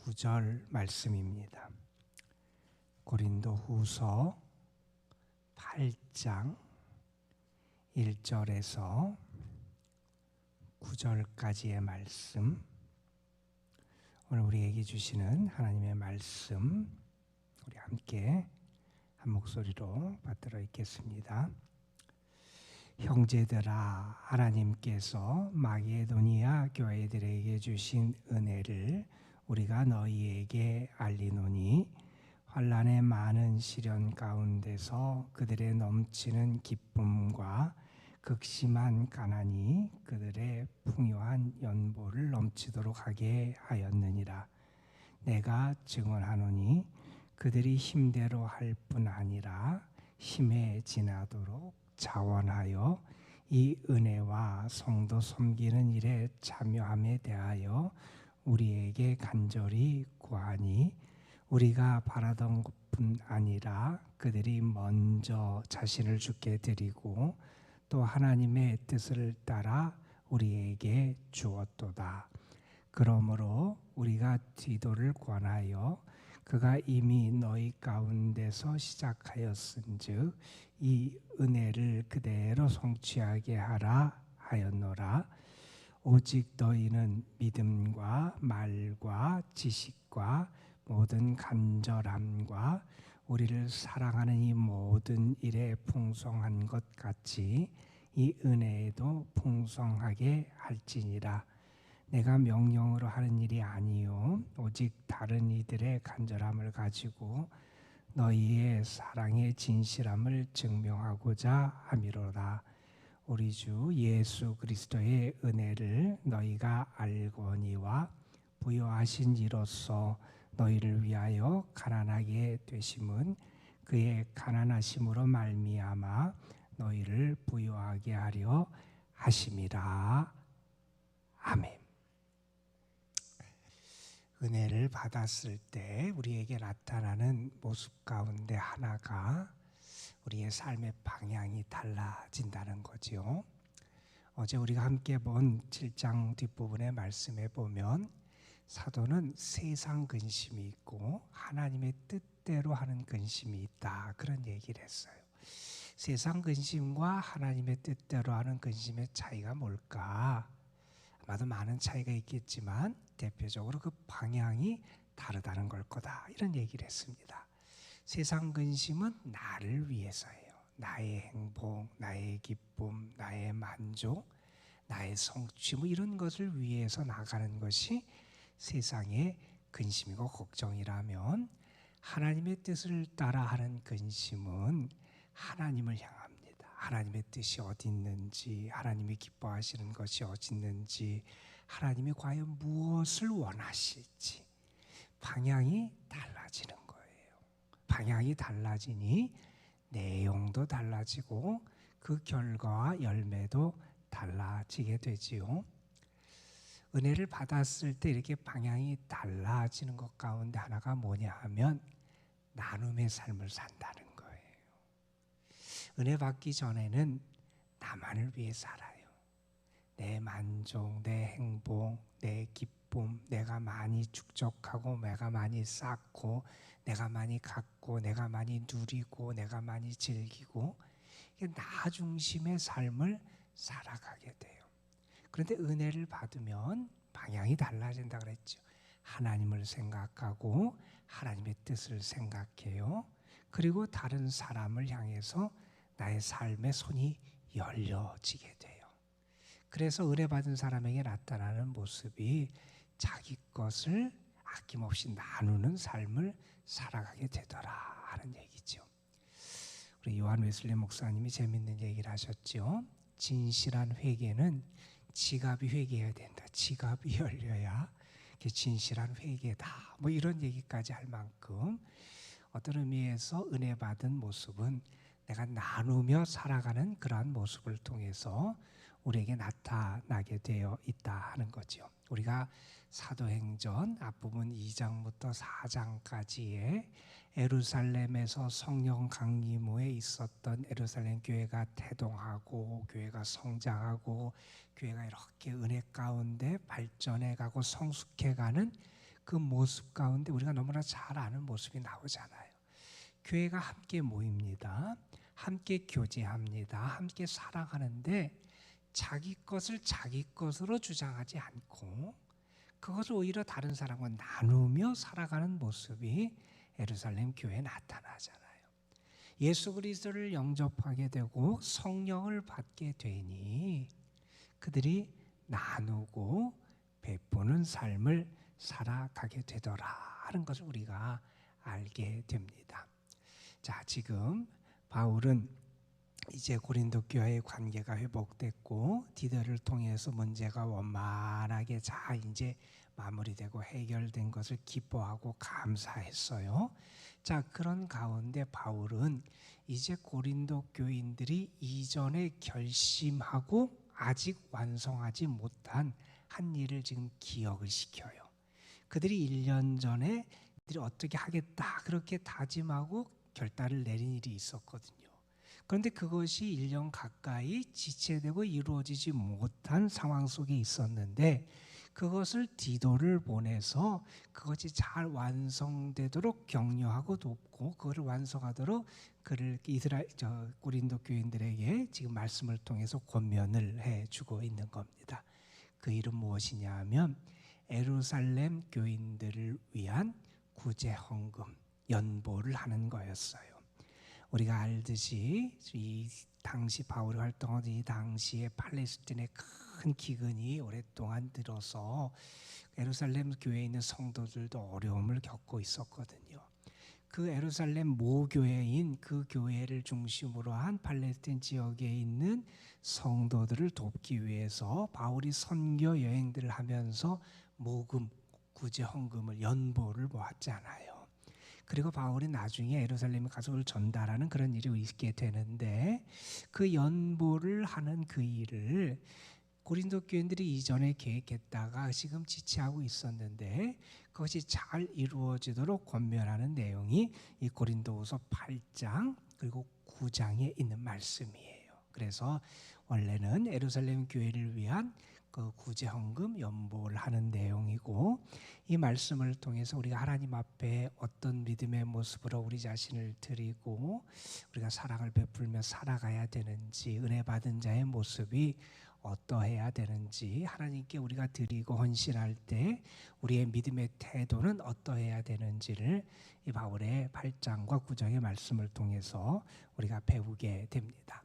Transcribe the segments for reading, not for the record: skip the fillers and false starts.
9절 말씀입니다. 고린도후서 8장 1절에서 9절까지의 말씀, 오늘 우리에게 주시는 하나님의 말씀, 우리 함께 한 목소리로 받들어 읽겠습니다. 형제들아, 하나님께서 마게도니아 교회들에게 주신 은혜를 우리가 너희에게 알리노니, 환난의 많은 시련 가운데서 그들의 넘치는 기쁨과 극심한 가난이 그들의 풍요한 연보를 넘치도록 하게 하였느니라. 내가 증언하노니 그들이 힘대로 할 뿐 아니라 힘에 지나도록 자원하여 이 은혜와 성도 섬기는 일에 참여함에 대하여 우리에게 간절히 구하니, 우리가 바라던 것뿐 아니라 그들이 먼저 자신을 주께 드리고 또 하나님의 뜻을 따라 우리에게 주었도다. 그러므로 우리가 디도를 권하여 그가 이미 너희 가운데서 시작하였은즉 이 은혜를 그대로 성취하게 하라 하였노라. 오직 너희는 믿음과 말과 지식과 모든 간절함과 우리를 사랑하는 이 모든 일에 풍성한 것 같이 이 은혜에도 풍성하게 할지니라. 내가 명령으로 하는 일이 아니요 오직 다른 이들의 간절함을 가지고 너희의 사랑의 진실함을 증명하고자 함이로라. 우리 주 예수 그리스도의 은혜를 너희가 알거니와 부요하신 이로써 너희를 위하여 가난하게 되심은 그의 가난하심으로 말미암아 너희를 부요하게 하려 하심이라. 아멘. 은혜를 받았을 때 우리에게 나타나는 모습 가운데 하나가 우리의 삶의 방향이 달라진다는 거죠. 어제 우리가 함께 본 7장 뒷부분의 말씀에 보면 사도는 세상 근심이 있고 하나님의 뜻대로 하는 근심이 있다, 그런 얘기를 했어요. 세상 근심과 하나님의 뜻대로 하는 근심의 차이가 뭘까? 아마도 많은 차이가 있겠지만 대표적으로 그 방향이 다르다는 걸 거다, 이런 얘기를 했습니다. 세상 근심은 나를 위해서예요. 나의 행복, 나의 기쁨, 나의 만족, 나의 성취, 이런 것을 위해서 나가는 것이 세상의 근심이고 걱정이라면, 하나님의 뜻을 따라 하는 근심은 하나님을 향합니다. 하나님의 뜻이 어디 있는지, 하나님이 기뻐하시는 것이 어디 있는지, 하나님이 과연 무엇을 원하실지 방향이 달라지는 거예요. 방향이 달라지니 내용도 달라지고 그 결과와 열매도 달라지게 되지요. 은혜를 받았을 때 이렇게 방향이 달라지는 것 가운데 하나가 뭐냐 하면 나눔의 삶을 산다는 거예요. 은혜 받기 전에는 나만을 위해 살아요. 내 만족, 내 행복, 내 기쁨, 내가 많이 축적하고 내가 많이 쌓고 내가 많이 갖고 내가 많이 누리고 내가 많이 즐기고, 나 중심의 삶을 살아가게 돼요. 그런데 은혜를 받으면 방향이 달라진다 그랬죠. 하나님을 생각하고 하나님의 뜻을 생각해요. 그리고 다른 사람을 향해서 나의 삶의 손이 열려지게 돼요. 그래서 은혜 받은 사람에게 나타나는 모습이 자기 것을 아낌없이 나누는 삶을 살아가게 되더라 하는 얘기죠. 우리 요한 웨슬리 목사님이 재밌는 얘기를 하셨죠. 진실한 회개는 지갑이 회개해야 된다. 지갑이 열려야 진실한 회개다. 이런 얘기까지 할 만큼 어떤 의미에서 은혜 받은 모습은 내가 나누며 살아가는 그러한 모습을 통해서 우리에게 나타나게 되어 있다 하는 거죠. 우리가 사도행전 앞부분 2장부터 4장까지의 예루살렘에서 성령 강림 후에 있었던 예루살렘 교회가 태동하고 교회가 성장하고 교회가 이렇게 은혜 가운데 발전해가고 성숙해가는 그 모습 가운데 우리가 너무나 잘 아는 모습이 나오잖아요. 교회가 함께 모입니다. 함께 교제합니다. 함께 사랑하는데 자기 것을 자기 것으로 주장하지 않고 그것을 오히려 다른 사람과 나누며 살아가는 모습이 예루살렘 교회에 나타나잖아요. 예수 그리스도를 영접하게 되고 성령을 받게 되니 그들이 나누고 베푸는 삶을 살아가게 되더라 하는 것을 우리가 알게 됩니다. 자, 지금 바울은 이제 고린도 교회의 관계가 회복됐고 디도를 통해서 문제가 원만하게 잘 이제 마무리되고 해결된 것을 기뻐하고 감사했어요. 자, 그런 가운데 바울은 이제 고린도 교인들이 이전에 결심하고 아직 완성하지 못한 한 일을 지금 기억을 시켜요. 그들이 1년 전에 그들이 어떻게 하겠다 그렇게 다짐하고 결단을 내린 일이 있었거든요. 그런데 그것이 1년 가까이 지체되고 이루어지지 못한 상황 속에 있었는데 그것을 디도를 보내서 그것이 잘 완성되도록 격려하고 돕고 그것을 완성하도록 그를 고린도 교인들에게 지금 말씀을 통해서 권면을 해주고 있는 겁니다. 그 일은 무엇이냐 하면 예루살렘 교인들을 위한 구제 헌금 연보를 하는 거였어요. 우리가 알듯이 이 당시 바울이 활동하던 이 당시에 팔레스틴의 큰 기근이 오랫동안 들어서 예루살렘 교회에 있는 성도들도 어려움을 겪고 있었거든요. 그 예루살렘 모교회인 그 교회를 중심으로 한 팔레스틴 지역에 있는 성도들을 돕기 위해서 바울이 선교 여행들을 하면서 모금, 구제 헌금을 연보를 모았잖아요. 그리고 바울이 나중에 예루살렘에 가서 그걸 전달하는 그런 일이 있게 되는데 그 연보를 하는 그 일을 고린도 교인들이 이전에 계획했다가 지금 지체하고 있었는데 그것이 잘 이루어지도록 권면하는 내용이 이 고린도후서 8장 그리고 9장에 있는 말씀이에요. 그래서 원래는 예루살렘 교회를 위한 그 구제 헌금 연보를 하는 내용이고 이 말씀을 통해서 우리가 하나님 앞에 어떤 믿음의 모습으로 우리 자신을 드리고 우리가 사랑을 베풀며 살아가야 되는지 은혜 받은 자의 모습이 어떠해야 되는지 하나님께 우리가 드리고 헌신할 때 우리의 믿음의 태도는 어떠해야 되는지를 이 바울의 8장과 9장의 말씀을 통해서 우리가 배우게 됩니다.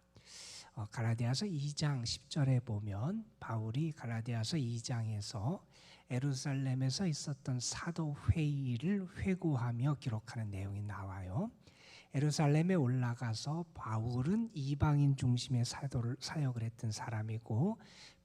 갈라디아서 2장 10절에 보면 바울이 갈라디아서 2장에서 예루살렘에서 있었던 사도 회의를 회고하며 기록하는 내용이 나와요. 예루살렘에 올라가서 바울은 이방인 중심의 사역을 했던 사람이고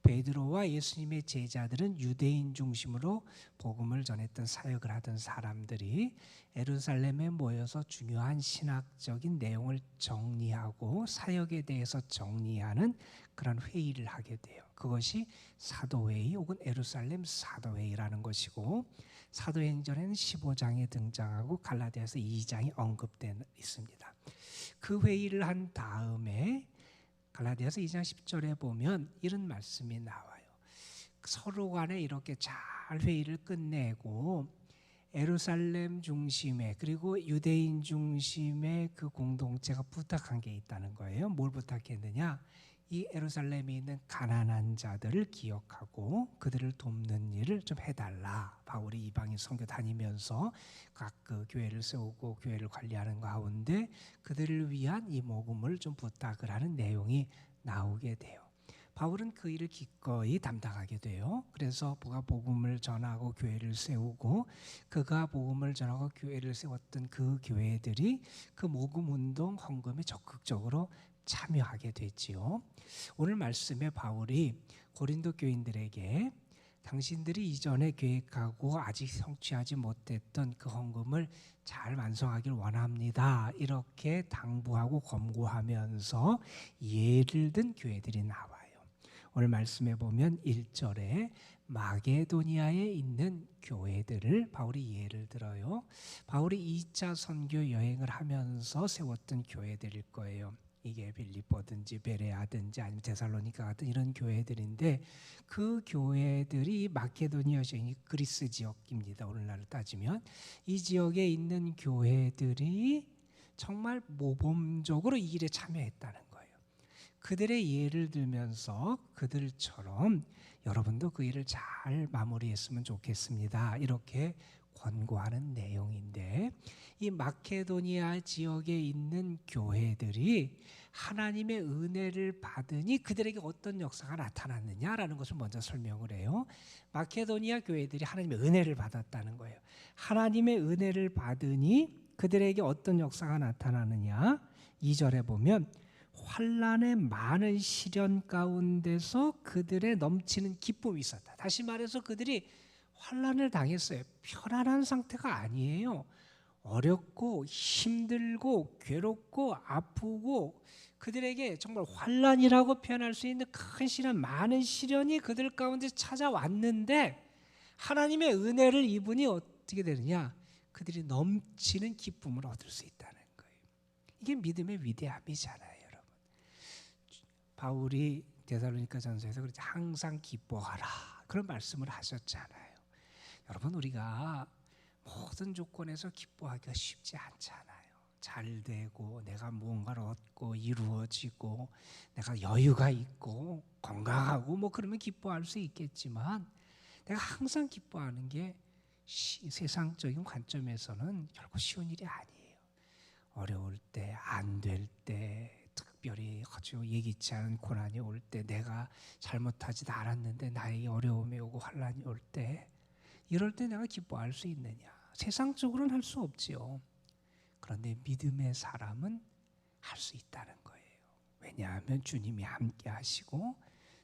베드로와 예수님의 제자들은 유대인 중심으로 복음을 전했던 사역을 하던 사람들이 예루살렘에 모여서 중요한 신학적인 내용을 정리하고 사역에 대해서 정리하는 그런 회의를 하게 돼요. 그것이 사도회의 혹은 예루살렘 사도회의라는 것이고 사도행전에는 15장에 등장하고 갈라디아서 2장이 언급되어 있습니다. 그 회의를 한 다음에 갈라디아서 2장 10절에 보면 이런 말씀이 나와요. 서로 간에 이렇게 잘 회의를 끝내고 예루살렘 중심의 그리고 유대인 중심의 그 공동체가 부탁한 게 있다는 거예요. 뭘 부탁했느냐? 이 예루살렘에 있는 가난한 자들을 기억하고 그들을 돕는 일을 좀 해달라. 바울이 이방인 선교 다니면서 각 그 교회를 세우고 교회를 관리하는 가운데 그들을 위한 이 모금을 좀 부탁을 하는 내용이 나오게 돼요. 바울은 그 일을 기꺼이 담당하게 돼요. 그래서 그가 복음을 전하고 교회를 세우고 그가 복음을 전하고 교회를 세웠던 그 교회들이 그 모금 운동 헌금에 적극적으로 참여하게 됐지요. 오늘 말씀에 바울이 고린도 교인들에게 당신들이 이전에 계획하고 아직 성취하지 못했던 그 헌금을 잘 완성하길 원합니다. 이렇게 당부하고 권고하면서 예를 든 교회들이 나와요. 오늘 말씀에 보면 1절에 마게도니아에 있는 교회들을 바울이 예를 들어요. 바울이 2차 선교 여행을 하면서 세웠던 교회들일 거예요. 이게 빌립보든지 베레아든지 아니면 데살로니가 같은 이런 교회들인데 그 교회들이 마케도니아 지역이 그리스 지역입니다. 오늘날로 따지면 이 지역에 있는 교회들이 정말 모범적으로 이 일에 참여했다는 거예요. 그들의 예를 들면서 그들처럼 여러분도 그 일을 잘 마무리했으면 좋겠습니다. 이렇게 권고하는 내용인데 이 마케도니아 지역에 있는 교회들이 하나님의 은혜를 받으니 그들에게 어떤 역사가 나타났느냐라는 것을 먼저 설명을 해요. 마케도니아 교회들이 하나님의 은혜를 받았다는 거예요. 하나님의 은혜를 받으니 그들에게 어떤 역사가 나타나느냐? 2절에 보면 환난의 많은 시련 가운데서 그들의 넘치는 기쁨이 있었다. 다시 말해서 그들이 환난을 당했어요. 편안한 상태가 아니에요. 어렵고 힘들고 괴롭고 아프고 그들에게 정말 환난이라고 표현할 수 있는 큰 시련, 많은 시련이 그들 가운데 찾아왔는데 하나님의 은혜를 입으니 어떻게 되느냐? 그들이 넘치는 기쁨을 얻을 수 있다는 거예요. 이게 믿음의 위대함이잖아요, 여러분. 바울이 데살로니가 전서에서 그렇지 항상 기뻐하라 그런 말씀을 하셨잖아요. 여러분 우리가 모든 조건에서 기뻐하기가 쉽지 않잖아요. 잘 되고 내가 무언가를 얻고 이루어지고 내가 여유가 있고 건강하고 뭐 그러면 기뻐할 수 있겠지만 내가 항상 기뻐하는 게 세상적인 관점에서는 결코 쉬운 일이 아니에요. 어려울 때, 안 될 때, 특별히 아주 예기치 않은 고난이 올 때, 내가 잘못하지도 않았는데 나에게 어려움이 오고 환난이 올 때, 이럴 때 내가 기뻐할 수 있느냐? 세상적으로는 할 수 없지요. 그런데 믿음의 사람은 할 수 있다는 거예요. 왜냐하면 주님이 함께 하시고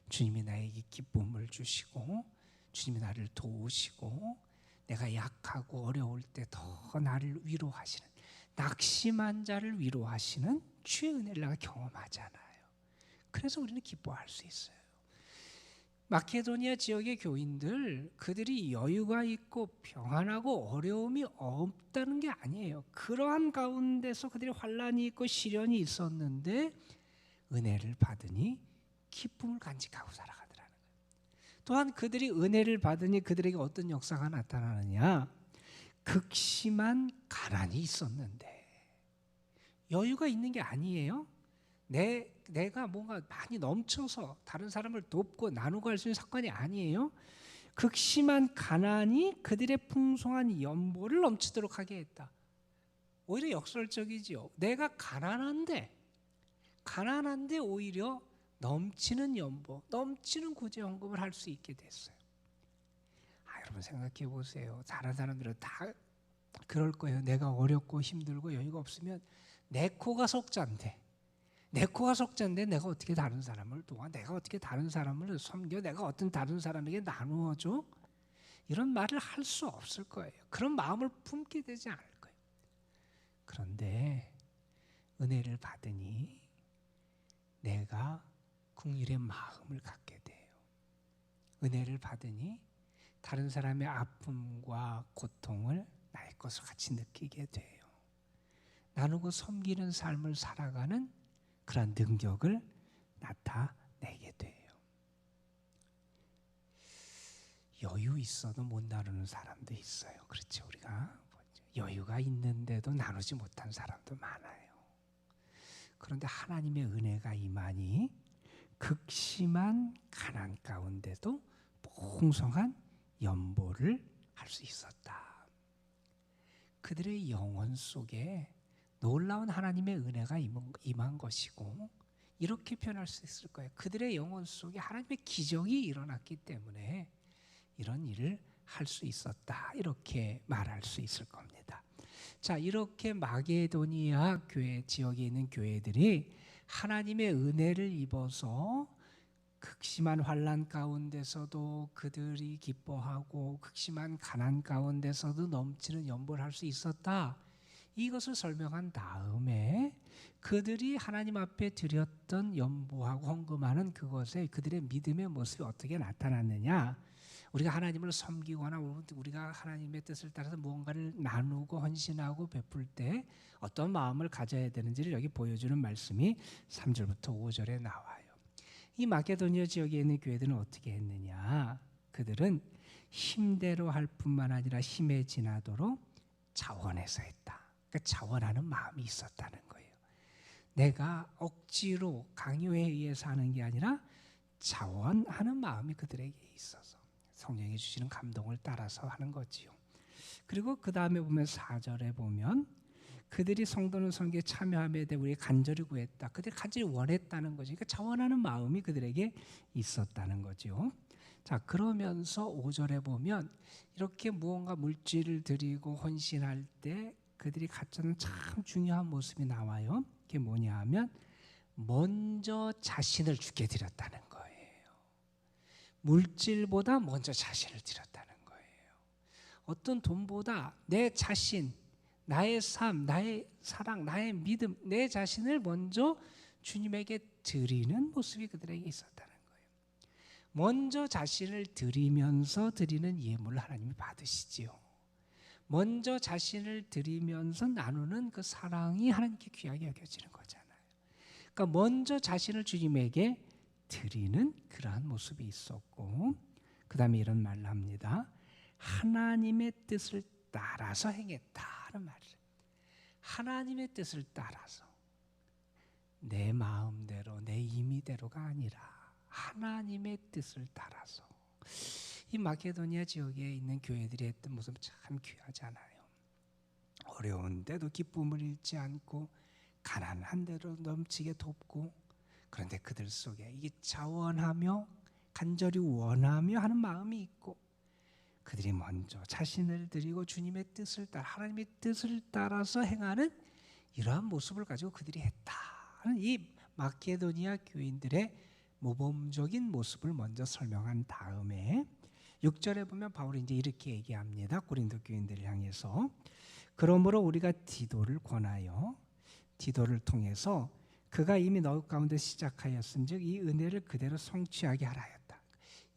주님이 나에게 기쁨을 주시고 주님이 나를 도우시고 내가 약하고 어려울 때 더 나를 위로하시는, 낙심한 자를 위로하시는 주의 은혜를 내가 경험하잖아요. 그래서 우리는 기뻐할 수 있어요. 마케도니아 지역의 교인들, 그들이 여유가 있고 평안하고 어려움이 없다는 게 아니에요. 그러한 가운데서 그들이 환난이 있고 시련이 있었는데 은혜를 받으니 기쁨을 간직하고 살아가더라는 거예요. 또한 그들이 은혜를 받으니 그들에게 어떤 역사가 나타나느냐? 극심한 가난이 있었는데, 여유가 있는 게 아니에요. 내가 뭔가 많이 넘쳐서 다른 사람을 돕고 나누고 할 수 있는 사건이 아니에요. 극심한 가난이 그들의 풍성한 연보를 넘치도록 하게 했다. 오히려 역설적이지요. 내가 가난한데 오히려 넘치는 연보, 넘치는 구제헌금을 할 수 있게 됐어요. 여러분 생각해 보세요. 다른 사람들은 다 그럴 거예요. 내가 어렵고 힘들고 여유가 없으면 내 코가 속잔데 내가 어떻게 다른 사람을 도와? 내가 어떻게 다른 사람을 섬겨? 내가 어떤 다른 사람에게 나누어줘? 이런 말을 할 수 없을 거예요. 그런 마음을 품게 되지 않을 거예요. 그런데 은혜를 받으니 내가 긍휼의 마음을 갖게 돼요. 은혜를 받으니 다른 사람의 아픔과 고통을 나의 것을 같이 느끼게 돼요. 나누고 섬기는 삶을 살아가는 그런 능력을 나타내게 돼요. 여유 있어도 못 나누는 사람도 있어요. 그렇죠? 우리가 여유가 있는데도 나누지 못한 사람도 많아요. 그런데 하나님의 은혜가 임하니 극심한 가난 가운데도 풍성한 연보를 할 수 있었다. 그들의 영혼 속에 놀라운 하나님의 은혜가 임한 것이고, 이렇게 표현할 수 있을 거예요. 그들의 영혼 속에 하나님의 기적이 일어났기 때문에 이런 일을 할 수 있었다. 이렇게 말할 수 있을 겁니다. 자, 이렇게 마게도니아 교회 지역에 있는 교회들이 하나님의 은혜를 입어서 극심한 환난 가운데서도 그들이 기뻐하고 극심한 가난 가운데서도 넘치는 연보를 할 수 있었다. 이것을 설명한 다음에 그들이 하나님 앞에 드렸던 연보하고 헌금하는 그것에 그들의 믿음의 모습이 어떻게 나타났느냐? 우리가 하나님을 섬기거나 우리가 하나님의 뜻을 따라서 무언가를 나누고 헌신하고 베풀 때 어떤 마음을 가져야 되는지를 여기 보여주는 말씀이 3절부터 5절에 나와요. 이 마게도니아 지역에 있는 교회들은 어떻게 했느냐? 그들은 힘대로 할 뿐만 아니라 힘에 지나도록 자원해서 했다. 그러니까 자원하는 마음이 있었다는 거예요. 내가 억지로 강요에 의해서 하는 게 아니라 자원하는 마음이 그들에게 있어서 성령이 주시는 감동을 따라서 하는 거지요. 그리고 그 다음에 보면 4절에 보면 그들이 성도는 선교에 참여함에 대해 우리 간절히 구했다. 그들이 간절히 원했다는 거죠. 그러니까 자원하는 마음이 그들에게 있었다는 거죠. 자, 그러면서 5절에 보면 이렇게 무언가 물질을 드리고 헌신할 때 그들이 갖추는 참 중요한 모습이 나와요. 그게 뭐냐 하면 먼저 자신을 주게 드렸다는 거예요. 물질보다 먼저 자신을 드렸다는 거예요. 어떤 돈보다 내 자신, 나의 삶, 나의 사랑, 나의 믿음, 내 자신을 먼저 주님에게 드리는 모습이 그들에게 있었다는 거예요. 먼저 자신을 드리면서 드리는 예물을 하나님이 받으시지요. 먼저 자신을 드리면서 나누는 그 사랑이 하나님께 귀하게 여겨지는 거잖아요. 그러니까 먼저 자신을 주님에게 드리는 그러한 모습이 있었고, 그 다음에 이런 말을 합니다. 하나님의 뜻을 따라서 행했다는 말이에요. 하나님의 뜻을 따라서 내 마음대로 내 임의대로가 아니라 하나님의 뜻을 따라서. 이 마케도니아 지역에 있는 교회들이 했던 모습 참 귀하잖아요. 어려운데도 기쁨을 잃지 않고 가난한 대로 넘치게 돕고, 그런데 그들 속에 이게 자원하며 간절히 원하며 하는 마음이 있고, 그들이 먼저 자신을 드리고 주님의 뜻을 따라 하나님의 뜻을 따라서 행하는 이러한 모습을 가지고 그들이 했다는 이 마케도니아 교인들의 모범적인 모습을 먼저 설명한 다음에 6절에 보면 바울이 이제 이렇게 얘기합니다. 고린도 교인들을 향해서 그러므로 우리가 디도를 권하여 디도를 통해서 그가 이미 너희 가운데 시작하였은즉 이 은혜를 그대로 성취하게 하라 하였다.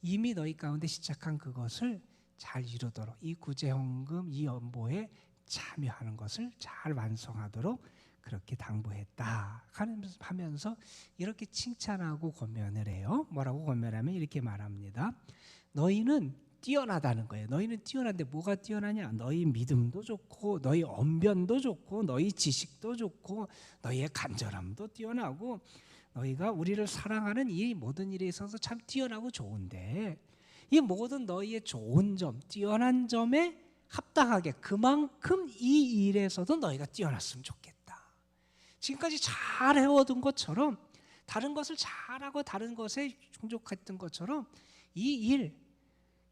이미 너희 가운데 시작한 그것을 잘 이루도록 이 구제헌금 이 연보에 참여하는 것을 잘 완성하도록 그렇게 당부했다 하면서 이렇게 칭찬하고 권면을 해요. 뭐라고 권면하면 이렇게 말합니다. 너희는 뛰어나다는 거예요. 너희는 뛰어난데 뭐가 뛰어나냐? 너희 믿음도 좋고 너희 언변도 좋고 너희 지식도 좋고 너희의 간절함도 뛰어나고 너희가 우리를 사랑하는 이 모든 일에 있어서 참 뛰어나고 좋은데 이 모든 너희의 좋은 점, 뛰어난 점에 합당하게 그만큼 이 일에서도 너희가 뛰어났으면 좋겠다. 지금까지 잘 해오던 것처럼 다른 것을 잘하고 다른 것에 충족했던 것처럼 이 일,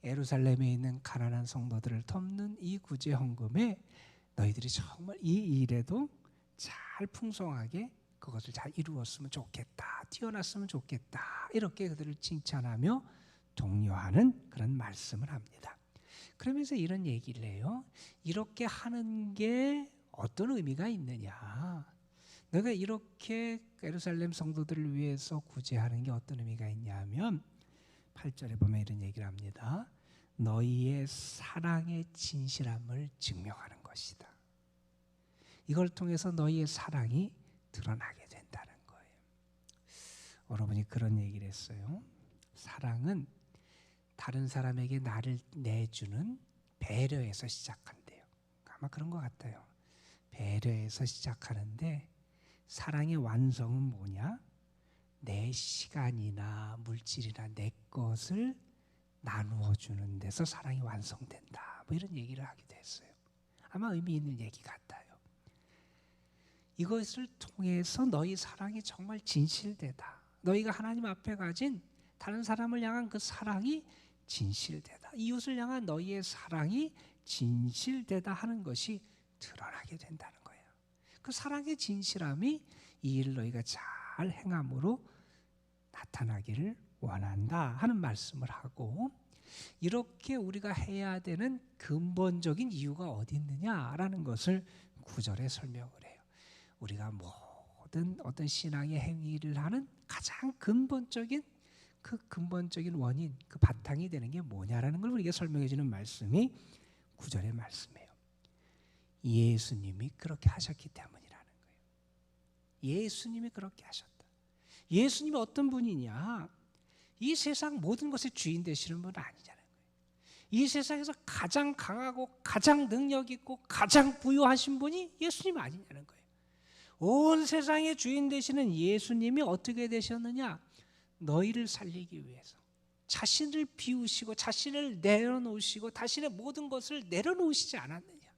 예루살렘에 있는 가난한 성도들을 돕는 이 구제 헌금에 너희들이 정말 이 일에도 잘 풍성하게 그것을 잘 이루었으면 좋겠다. 뛰어났으면 좋겠다. 이렇게 그들을 칭찬하며 독려하는 그런 말씀을 합니다. 그러면서 이런 얘기를 해요. 이렇게 하는 게 어떤 의미가 있느냐? 너가 이렇게 예루살렘 성도들을 위해서 구제하는 게 어떤 의미가 있냐 하면 8절에 보면 이런 얘기를 합니다. 너희의 사랑의 진실함을 증명하는 것이다. 이걸 통해서 너희의 사랑이 드러나게 된다는 거예요. 여러분이 그런 얘기를 했어요. 사랑은 다른 사람에게 나를 내주는 배려에서 시작한대요. 아마 그런 것 같아요. 배려에서 시작하는데 사랑의 완성은 뭐냐? 내 시간이나 물질이나 내 것을 나누어 주는 데서 사랑이 완성된다. 뭐 이런 얘기를 하기도 했어요. 아마 의미 있는 얘기 같아요. 이것을 통해서 너희 사랑이 정말 진실되다. 너희가 하나님 앞에 가진 다른 사람을 향한 그 사랑이 진실되다. 이웃을 향한 너희의 사랑이 진실되다 하는 것이 드러나게 된다는 거예요. 그 사랑의 진실함이 이 일을 너희가 잘 행함으로 나타나기를 원한다 하는 말씀을 하고, 이렇게 우리가 해야 되는 근본적인 이유가 어디 있느냐라는 것을 9절에 설명을 해요. 우리가 모든 어떤 신앙의 행위를 하는 가장 근본적인 그 근본적인 원인, 그 바탕이 되는 게 뭐냐라는 걸 우리에게 설명해 주는 말씀이 9절의 말씀이에요. 예수님이 그렇게 하셨기 때문이라는 거예요. 예수님이 그렇게 하셨다. 예수님이 어떤 분이냐? 이 세상 모든 것의 주인 되시는 분은 아니잖아요. 이 세상에서 가장 강하고 가장 능력 있고 가장 부유하신 분이 예수님 아니냐는 거예요. 온 세상의 주인 되시는 예수님이 어떻게 되셨느냐? 너희를 살리기 위해서 자신을 비우시고 자신을 내려놓으시고 자신의 모든 것을 내려놓으시지 않았느냐?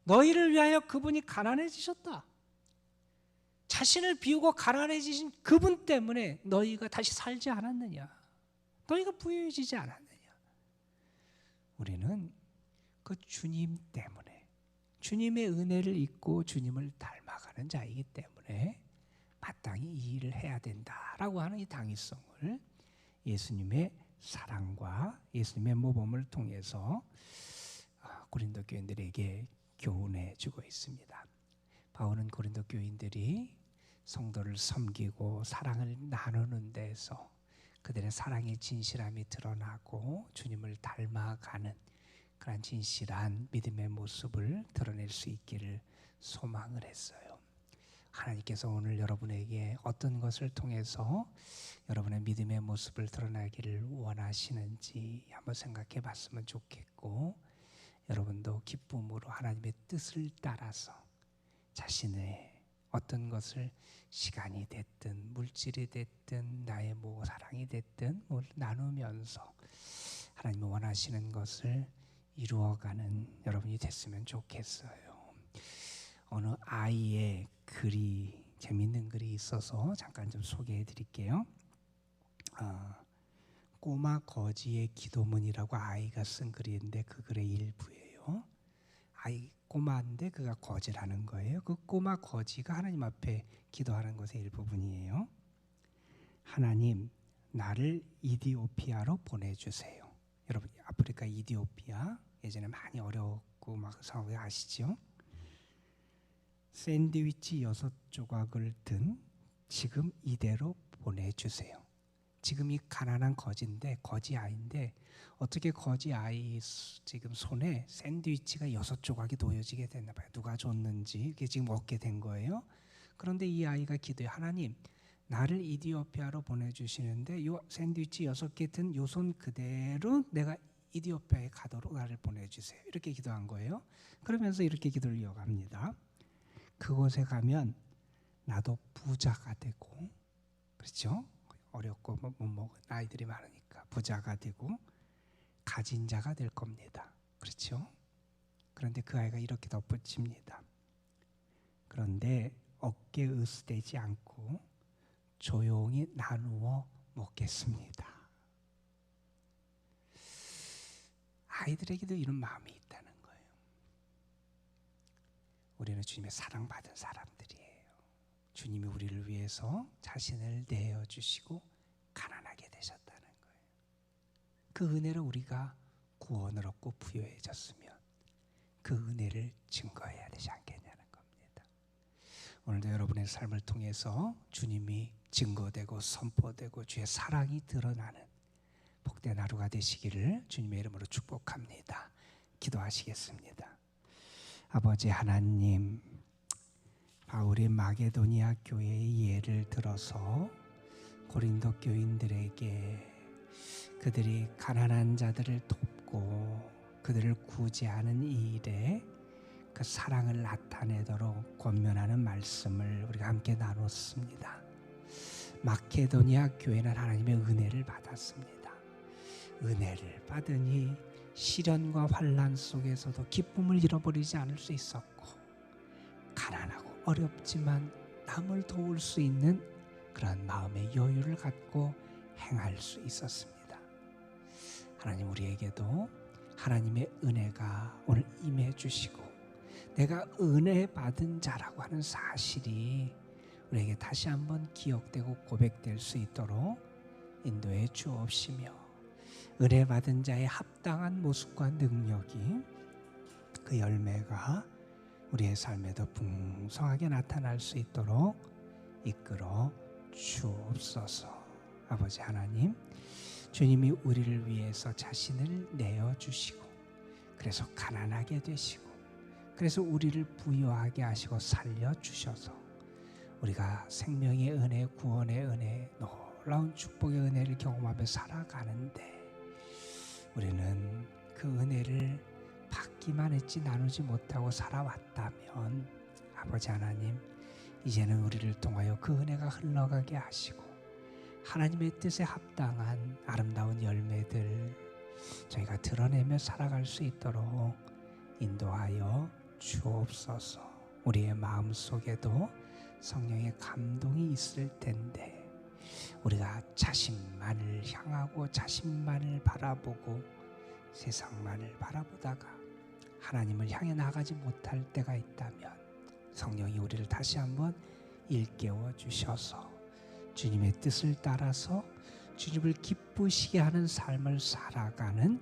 너희를 위하여 그분이 가난해지셨다. 자신을 비우고 가난해지신 그분 때문에 너희가 다시 살지 않았느냐? 너희가 부유해지지 않았느냐? 우리는 그 주님 때문에, 주님의 은혜를 잊고 주님을 닮아가는 자이기 때문에 마땅히 이 일을 해야 된다라고 하는 이 당위성을 예수님의 사랑과 예수님의 모범을 통해서 고린도 교인들에게 교훈해 주고 있습니다. 바울은 고린도 교인들이 성도를 섬기고 사랑을 나누는 데서 그들의 사랑의 진실함이 드러나고 주님을 닮아가는 그런 진실한 믿음의 모습을 드러낼 수 있기를 소망을 했어요. 하나님께서 오늘 여러분에게 어떤 것을 통해서 여러분의 믿음의 모습을 드러나기를 원하시는지 한번 생각해 봤으면 좋겠고, 여러분도 기쁨으로 하나님의 뜻을 따라서 자신의 어떤 것을 시간이 됐든 물질이 됐든 나의 사랑이 됐든 나누면서 하나님이 원하시는 것을 이루어가는 여러분이 됐으면 좋겠어요. 어느 아이의 글이, 재밌는 글이 있어서 잠깐 좀 소개해 드릴게요. 꼬마 거지의 기도문이라고 아이가 쓴 글인데 그 글의 일부예요. 아이 꼬마인데 그가 거지라는 거예요. 그 꼬마 거지가 하나님 앞에 기도하는 것의 일부분이에요. 하나님, 나를 이디오피아로 보내주세요. 여러분, 아프리카 이디오피아 예전에 많이 어렵고 막 상황이 아시죠? 샌드위치 6조각을 든 지금 이대로 보내주세요. 지금 이 가난한 거지인데, 거지 아이인데 어떻게 거지 아이 지금 손에 샌드위치가 6조각이 놓여지게 됐나 봐요. 누가 줬는지 이게 지금 먹게 된 거예요. 그런데 이 아이가 기도해, 하나님, 나를 이디오피아로 보내주시는데 요 샌드위치 6개 든 요 손 그대로 내가 이디오피아에 가도록 나를 보내주세요. 이렇게 기도한 거예요. 그러면서 이렇게 기도를 이어갑니다. 그곳에 가면 나도 부자가 되고, 그렇죠? 어렵고 못 먹은 아이들이 많으니까 부자가 되고 가진 자가 될 겁니다. 그렇죠? 그런데 그 아이가 이렇게 덧붙입니다. 그런데 어깨 으스대지 않고 조용히 나누어 먹겠습니다. 아이들에게도 이런 마음이 있다는 거예요. 우리는 주님의 사랑받은 사람들이에요. 주님이 우리를 위해서 자신을 내어주시고 가난하게 되셨다는 거예요. 그 은혜로 우리가 구원을 얻고 부유해졌으면 그 은혜를 증거해야 되지 않겠냐는 겁니다. 오늘도 여러분의 삶을 통해서 주님이 증거되고 선포되고 주의 사랑이 드러나는 복된 하루가 되시기를 주님의 이름으로 축복합니다. 기도하시겠습니다. 아버지 하나님, 바울이 마게도니아 교회의 예를 들어서 고린도 교인들에게 그들이 가난한 자들을 돕고 그들을 구제하는 이 일에 그 사랑을 나타내도록 권면하는 말씀을 우리가 함께 나눴습니다. 마케도니아 교회는 하나님의 은혜를 받았습니다. 은혜를 받으니 시련과 환난 속에서도 기쁨을 잃어버리지 않을 수 있었고, 가난하고 어렵지만 남을 도울 수 있는 그런 마음의 여유를 갖고 행할 수 있었습니다. 하나님, 우리에게도 하나님의 은혜가 오늘 임해 주시고 내가 은혜 받은 자라고 하는 사실이 우리에게 다시 한번 기억되고 고백될 수 있도록 인도해 주옵시며, 은혜 받은 자의 합당한 모습과 능력이 그 열매가 우리의 삶에도 풍성하게 나타날 수 있도록 이끌어 주옵소서. 아버지 하나님, 주님이 우리를 위해서 자신을 내어주시고, 그래서 가난하게 되시고, 그래서 우리를 부유하게 하시고 살려주셔서 우리가 생명의 은혜, 구원의 은혜, 놀라운 축복의 은혜를 경험하며 살아가는데, 우리는 그 은혜를 받기만 했지 나누지 못하고 살아왔다면, 아버지 하나님, 이제는 우리를 통하여 그 은혜가 흘러가게 하시고 하나님의 뜻에 합당한 아름다운 열매들 저희가 드러내며 살아갈 수 있도록 인도하여 주옵소서. 우리의 마음속에도 성령의 감동이 있을 텐데, 우리가 자신만을 향하고 자신만을 바라보고 세상만을 바라보다가 하나님을 향해 나가지 못할 때가 있다면, 성령이 우리를 다시 한번 일깨워 주셔서 주님의 뜻을 따라서 주님을 기쁘시게 하는 삶을 살아가는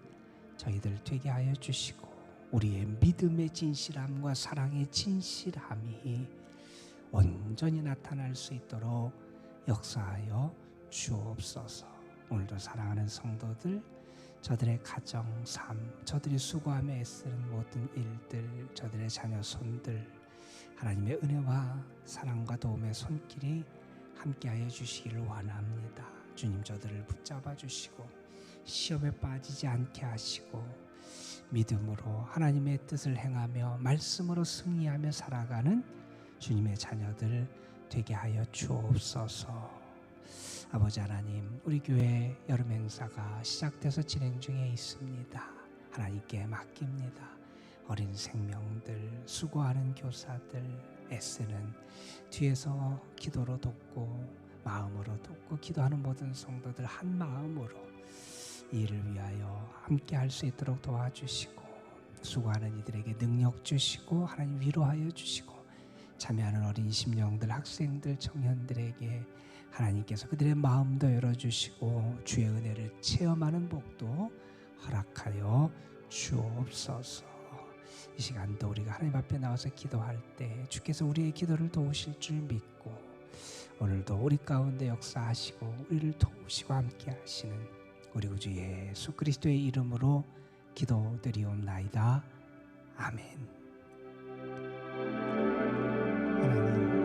저희들 되게 하여 주시고, 우리의 믿음의 진실함과 사랑의 진실함이 온전히 나타날 수 있도록 역사하여 주옵소서. 오늘도 사랑하는 성도들, 저들의 가정, 삶, 저들이 수고하며 애쓰는 모든 일들, 저들의 자녀, 손들, 하나님의 은혜와 사랑과 도움의 손길이 함께하여 주시기를 원합니다. 주님, 저들을 붙잡아 주시고 시험에 빠지지 않게 하시고 믿음으로 하나님의 뜻을 행하며 말씀으로 승리하며 살아가는 주님의 자녀들 되게 하여 주옵소서. 아버지 하나님, 우리 교회 여름 행사가 시작돼서 진행 중에 있습니다. 하나님께 맡깁니다. 어린 생명들, 수고하는 교사들, 애쓰는 뒤에서 기도로 돕고 마음으로 돕고 기도하는 모든 성도들 한 마음으로 이 일을 위하여 함께 할 수 있도록 도와주시고, 수고하는 이들에게 능력 주시고 하나님 위로하여 주시고, 참여하는 어린 심령들, 학생들, 청년들에게 하나님께서 그들의 마음도 열어주시고 주의 은혜를 체험하는 복도 허락하여 주옵소서. 이 시간도 우리가 하나님 앞에 나와서 기도할 때 주께서 우리의 기도를 도우실 줄 믿고, 오늘도 우리 가운데 역사하시고 우리를 도우시고 함께 하시는 우리 구주 예수 그리스도의 이름으로 기도드리옵나이다. 아멘. 하나님,